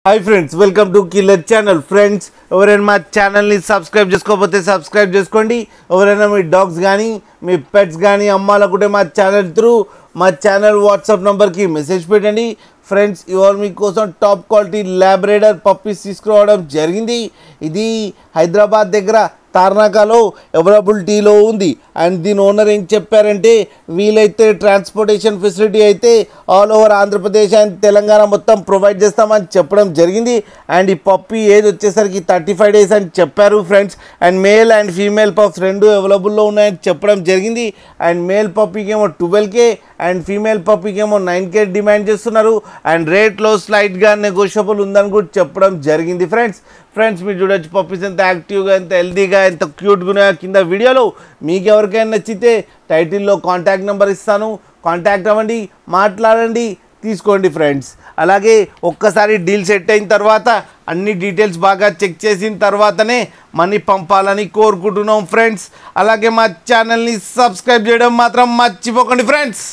Hi friends, welcome to killer channel. Friends, ఎవరైనా మా ఛానల్ని సబ్స్క్రైబ్ చేసుకోకపోతే సబ్స్క్రైబ్ చేసుకోండి. ఎవరైనా మీ డాగ్స్ కానీ మీ పెట్స్ కానీ అమ్మాలనుకుంటే మా ఛానల్ త్రూ మా ఛానల్ వాట్సాప్ నెంబర్కి మెసేజ్ పెట్టండి. ఫ్రెండ్స్, ఇవాళ మీకోసం టాప్ క్వాలిటీ ల్యాబ్రేడర్ పప్పీస్ తీసుకురావడం జరిగింది. ఇది హైదరాబాద్ దగ్గర తార్నాకాలో అవైలబిలిటీలో ఉంది. అండ్ దీని ఓనర్ ఏం చెప్పారంటే, వీలైతే ట్రాన్స్పోర్టేషన్ ఫెసిలిటీ అయితే all over Andhra Pradesh and Telangana మొత్తం ప్రొవైడ్ చేస్తామని చెప్పడం జరిగింది. అండ్ ఈ పప్పీ ఏజ్ వచ్చేసరికి 35 days అని చెప్పారు friends. And male and female pups రెండు అవైలబుల్లో ఉన్నాయని చెప్పడం జరిగింది. అండ్ మేల్ పప్పీకి ఏమో 12K అండ్ ఫీమేల్ పప్పీకి ఏమో 9K డిమాండ్ చేస్తున్నారు. అండ్ రేట్లో స్లైట్గా నెగోషియబుల్ ఉందని కూడా చెప్పడం జరిగింది. ఫ్రెండ్స్ మీరు చూడొచ్చు పప్పీస్ ఎంత యాక్టివ్గా, ఎంత హెల్తీగా, ఎంత క్యూట్గా ఉన్నాయో కింద వీడియోలో. మీకు ఎవరికైనా నచ్చితే టైటిల్లో కాంటాక్ట్ నెంబర్ ఇస్తాను, కాంటాక్ట్ అవ్వండి, మాట్లాడండి, తీసుకోండి ఫ్రెండ్స్. అలాగే ఒక్కసారి డీల్ సెట్ అయిన తర్వాత అన్ని డీటెయిల్స్ బాగా చెక్ చేసిన తర్వాతనే మనీ పంపాలని కోరుకుంటున్నాం ఫ్రెండ్స్. అలాగే మా ఛానల్ని సబ్స్క్రైబ్ చేయడం మాత్రం మర్చిపోకండి ఫ్రెండ్స్.